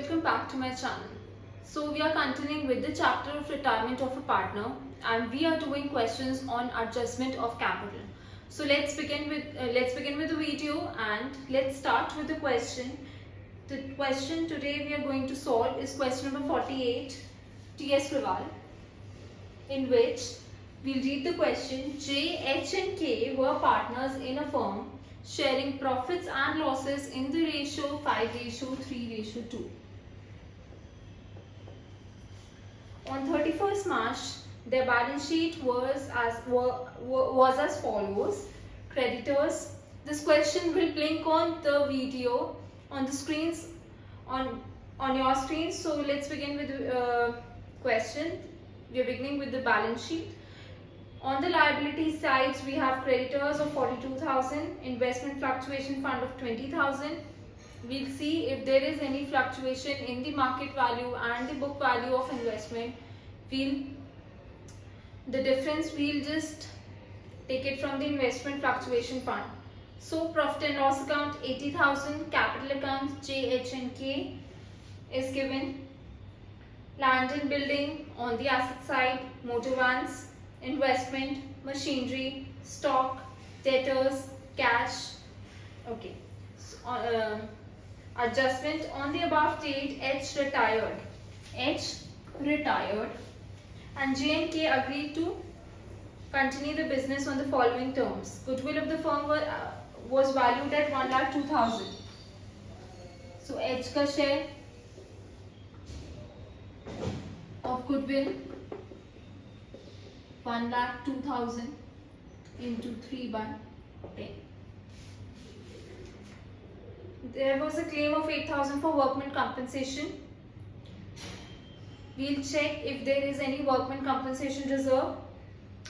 welcome back to my channel. So we are continuing with the chapter of retirement of a partner, and we are doing questions on adjustment of capital. So let's begin with the video, and let's start with the question. The question today we are going to solve is question number 48, T.S. Rival, in which we'll read the question. J, H and K were partners in a firm sharing profits and losses in the ratio 5:3:2. On 31st March, their balance sheet was as follows. Creditors. This question will blink on the video on the screens on your screen. So let's begin with the question. We are beginning with the balance sheet. On the liability sides, we have creditors of 42,000, investment fluctuation fund of 20,000. We'll see if there is any fluctuation in the market value and the book value of investment. The difference we'll just take it from the investment fluctuation fund. So profit and loss account 80,000, capital account J, H and K is given. Land and building on the asset side, motor vans, investment, machinery, stock, debtors, cash. Okay. So, adjustment on the above date, H retired, and J and K agreed to continue the business on the following terms. Goodwill of the firm was valued at 1,02,000. So H ka share of goodwill 1,02,000 into 3/10. There was a claim of 8,000 for workman compensation. We'll check if there is any workman compensation reserve.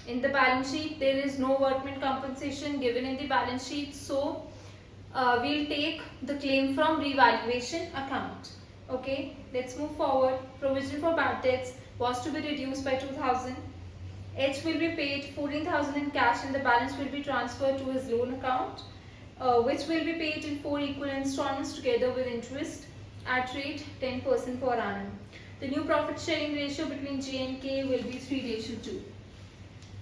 In the balance sheet, there is no workman compensation given in the balance sheet. So we'll take the claim from revaluation account. Okay, let's move forward. Provision for bad debts was to be reduced by 2,000. H will be paid 14,000 in cash, and the balance will be transferred to his loan account, which will be paid in 4 equal installments together with interest at rate 10% per annum. The new profit sharing ratio between J and K will be 3:2.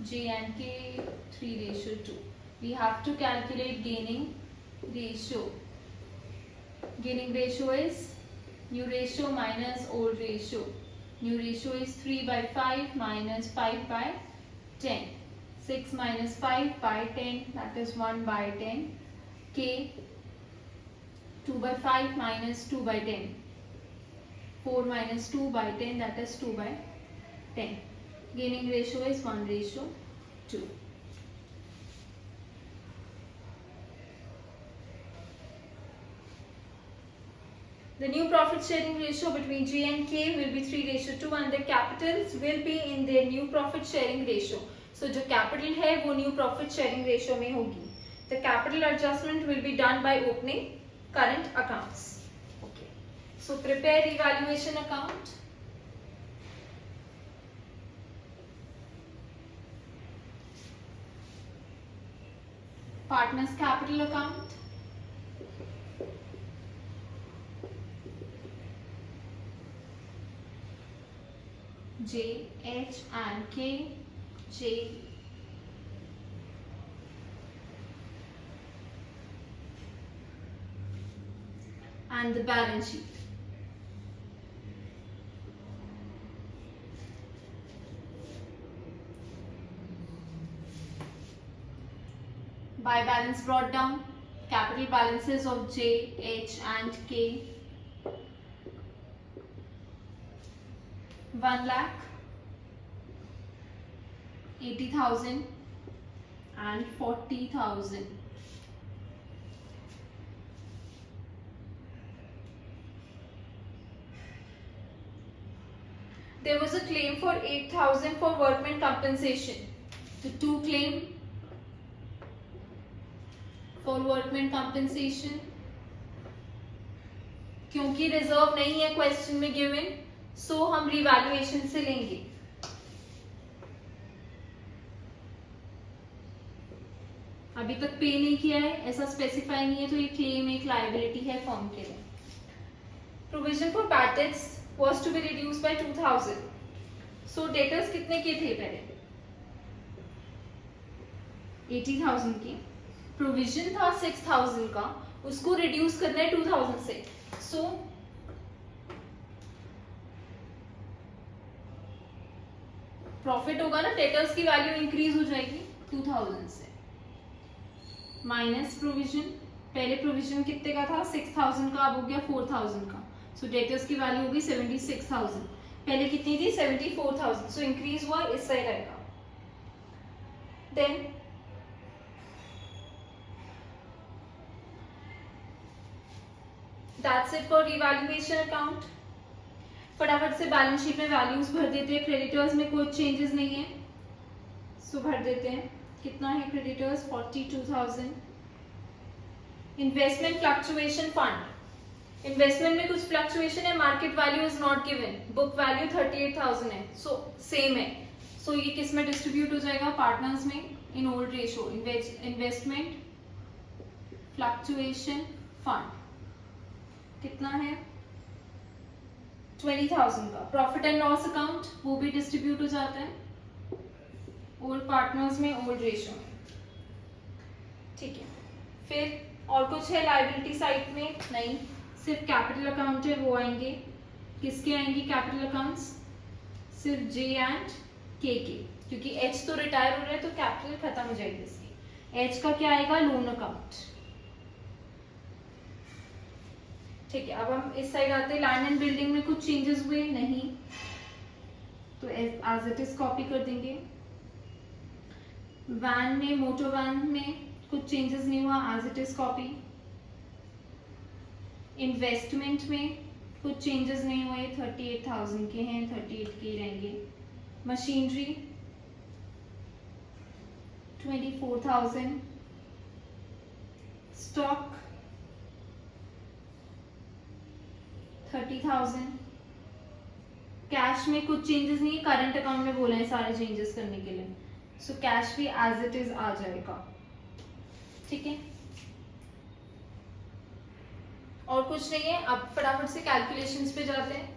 J and K 3:2. We have to calculate gaining ratio. Gaining ratio is new ratio minus old ratio. New ratio is 3/5 minus 5/10. 6 minus 5/10, that is 1/10. K 2/5 minus 2/10. 4 minus 2/10, that is 2/10. Gaining ratio is 1:2. The new profit sharing ratio between J and K will be 3:2, and the capitals will be in their new profit sharing ratio. So जो capital है वो new profit sharing ratio में होगी. The capital adjustment will be done by opening current accounts. Okay. So prepare revaluation account. Partners capital account. J, H and K. J, and the balance sheet. By balance brought down, capital balances of J, H and K 1,80,000 and 40,000. There was a claim for 8,000 for workman compensation. The two claim for workman compensation. क्योंकि reserve नहीं है question में given, सो हम revaluation से लेंगे. अभी तक पे नहीं किया है, ऐसा स्पेसिफाई नहीं है, तो ये क्लेम एक लायबिलिटी है फर्म के लिए. Provision for bad debts was to be reduce by 2000. So debtors कितने के थे पहले? 80,000 की. प्रोविजन था 6,000 का, उसको रिड्यूस करना है 2,000 से. सो प्रॉफिट होगा ना, डेटर्स की वैल्यू इंक्रीज हो जाएगी 2,000 से. माइनस प्रोविजन, पहले प्रोविजन कितने का था? 6,000 का, अब हो गया 4,000 का. सो डेटर्स की वैल्यू होगी 76,000. पहले कितनी थी? 74,000. सो इंक्रीज हुआ, इस साइड आएगा. Then that's it for revaluation account. फटाफट से बैलेंस शीट में वैल्यूज भर देते हैं. क्रेडिटर्स में कोई चेंजेस नहीं है, सो भर देते हैं. कितना है creditors? 42,000. Investment fluctuation fund, investment में कुछ फ्लक्चुएशन है, market value is not given, book value 38,000 है. सो सेम है. सो ये किस में डिस्ट्रीब्यूट हो जाएगा? पार्टनर्स में in old ratio. Investment fluctuation fund कितना है? 20,000 का. प्रॉफिट एंड लॉस अकाउंट, वो भी डिस्ट्रीब्यूट हो जाता है ओल्ड पार्टनर्स में, ओल्ड रेशियो में. ठीक है. फिर और कुछ है लायबिलिटी साइड में? नहीं, सिर्फ कैपिटल अकाउंट है, वो आएंगे. किसके आएंगे कैपिटल अकाउंट्स? सिर्फ जे एंड के, क्योंकि एच तो रिटायर हो रहा है तो कैपिटल खत्म हो जाएगी इसकी. एच का क्या आएगा? Loan account. ठीक है. अब हम इस साइड आते हैं. लैंड एंड बिल्डिंग में कुछ चेंजेस हुए? नहीं, तो एज इट इज कॉपी कर देंगे. वैन में, मोटर वैन में कुछ चेंजेस नहीं हुआ, as it is copy. Investment में कुछ चेंजेस नहीं हुए, 38,000 के हैं, 38 के रहेंगे. मशीनरी 24,000. स्टॉक 30,000. कैश में कुछ चेंजेस नहीं है, करंट अकाउंट में बोला है सारे चेंजेस करने के लिए. सो कैश भी एज इट इज आ जाएगा. ठीक है. और कुछ नहीं है. अब फटाफट से कैलकुलेशंस पे जाते हैं.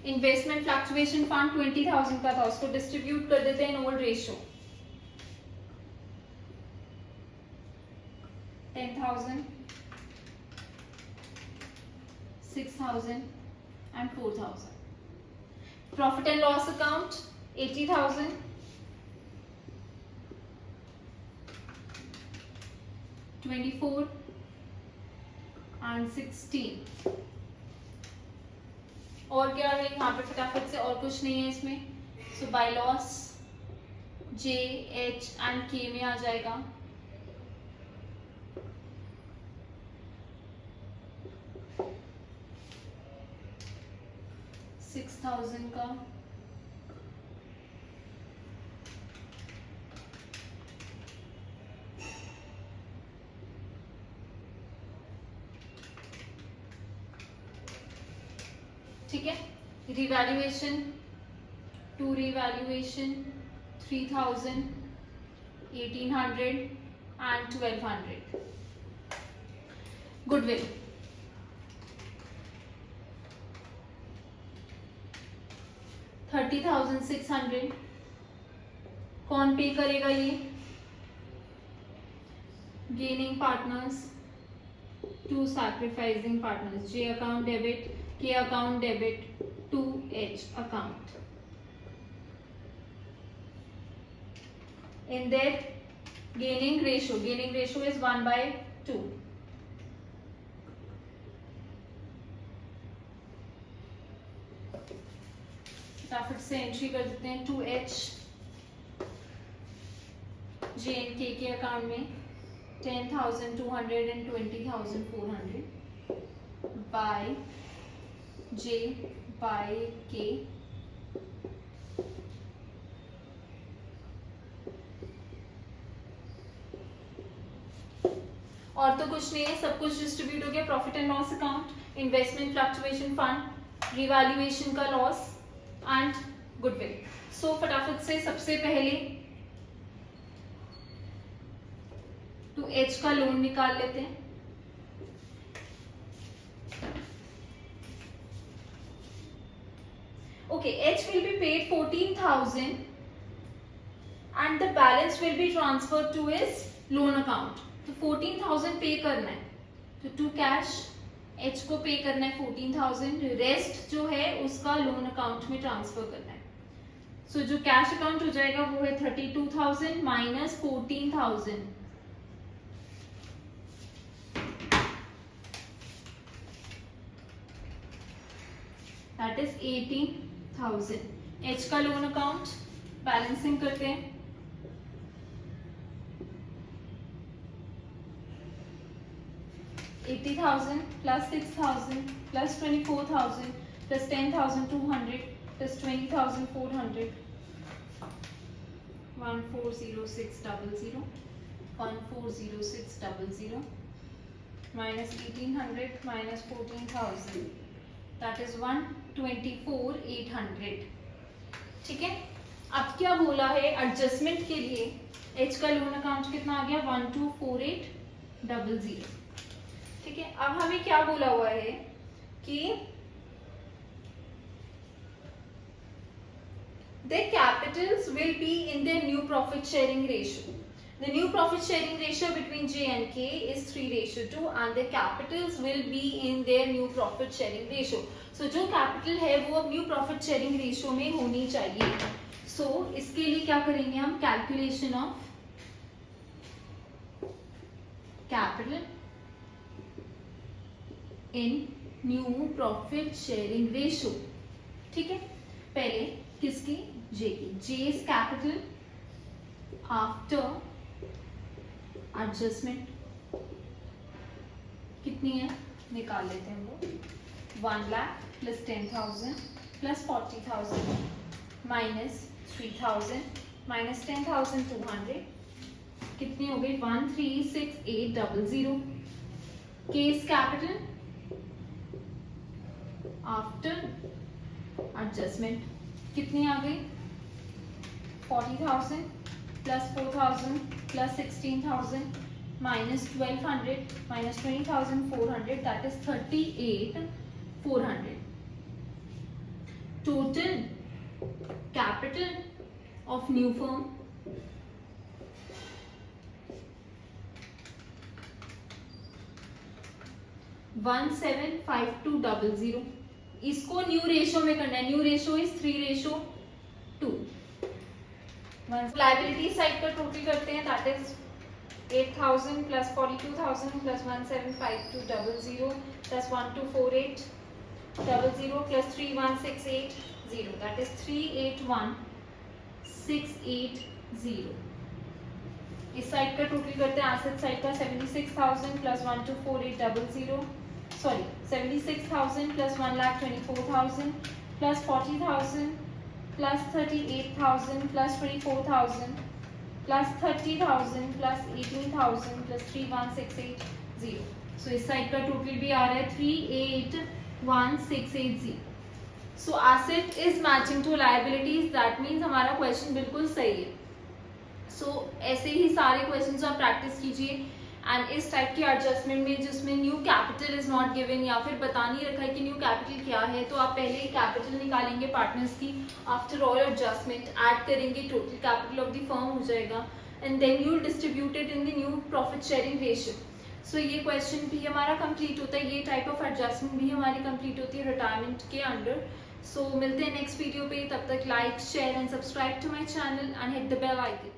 इन्वेस्टमेंट फ्लक्चुएशन फंड 20,000 का था, उसको डिस्ट्रीब्यूट कर देते हैं in old ratio. 10,000, 6,000 and 4,000. Profit and loss account 80,000. 24 and 16. और क्या है यहाँ पे? फटाफट से, और कुछ नहीं है इसमें. So by loss J, H and K में आ जाएगा. $6,000 का. ठीक है. Revaluation, to revaluation 3,000, 1,800 and 1,200. Goodwill 30,600. कौन पे करेगा ये? Gaining partners to sacrificing partners. J account debit, K account debit to H account. In their gaining ratio is 1/2. फटाफट से एंट्री कर देते हैं. 2H JNK के अकाउंट में 10,200 and 20,400 by J by K. और तो कुछ नहीं है, सब कुछ डिस्ट्रीब्यूट हो गया. Profit and loss account, investment fluctuation fund, revaluation का लॉस एंड गुडविल. सो फटाफट से सबसे पहले टू एच का लोन निकाल लेते हैं. Okay, H will be paid 14,000 and the balance will be transferred to his loan account. तो 14,000 पे करना है, तो टू कैश H को पे करना है 14,000, रेस्ट जो है उसका लोन अकाउंट में ट्रांसफर करना है. सो जो कैश अकाउंट हो जाएगा वो है 32,000 माइनस 14,000. That is 18,000. H का लोन अकाउंट बैलेंसिंग करते हैं. $80,000 plus 6,000 plus 24,000 plus 10,200 plus 20,400. 140600 140600 minus 1,800 minus 14,000, that is 124,800. ठीक है. अब क्या बोला है एडजस्टमेंट के लिए, H का लोन अकाउंट कितना आ गया 124,800. ठीक है. अब हमें क्या बोला हुआ है कि their capitals will be in their new profit sharing ratio. The new profit sharing ratio between J and K is 3:2 and the capitals will be in their new profit sharing ratio. So जो capital है वो अब new profit sharing ratio में होनी चाहिए. So इसके लिए क्या करेंगे हम, calculation of capital in new profit sharing ratio. ठीक है. पहले किसकी, J की. J's capital after adjustment कितनी है निकाल लेते हैं वो. 1 lakh plus 10,000 plus 40,000 minus 3,000 minus 10,200 कितनी हो गई 136,800. K's capital आफ्टर एडजस्टमेंट कितनी आ गई 40,000 plus 4,000 plus 16,000 minus 1,200 minus 20,400, that is 38,400. Total capital of new firm 175200. इसको न्यू रेशो में करना है. New ratio is 3:2. Liability side का टोटल करते हैं, that is 8,000 plus 42,000 plus 175200 plus 124800 plus 31,680, that is 381,680. इस साइड का टोटल करते हैं, एसेट साइड का 76,000 plus 124800, sorry 76,000 plus 1,24,000 plus 40,000 plus 38,000 plus 24,000 plus 30,000 plus 18,000 plus 31,680. So इस साइड का टोटल भी आ रहा है 381,680. So asset is matching to liabilities, that means हमारा क्वेश्चन बिल्कुल सही है. सो ऐसे ही सारे क्वेश्चंस आप प्रैक्टिस कीजिए. एंड इस टाइप के एडजस्टमेंट में जिसमें new capital is not given या फिर बता नहीं रखा है कि न्यू कैपिटल क्या है, तो आप पहले ही कैपिटल निकालेंगे पार्टनर्स की. आफ्टर ऑल एडजस्टमेंट ऐड करेंगे, total capital of the firm हो जाएगा and then you will distribute it in the new profit sharing ratio. So ये क्वेश्चन भी हमारा कंप्लीट होता है, ये टाइप ऑफ एडजस्टमेंट भी हमारी कंप्लीट होती है रिटायरमेंट के अंडर. सो मिलते हैं नेक्स्ट वीडियो पे. तब तक like share and subscribe to my channel and hit the bell icon.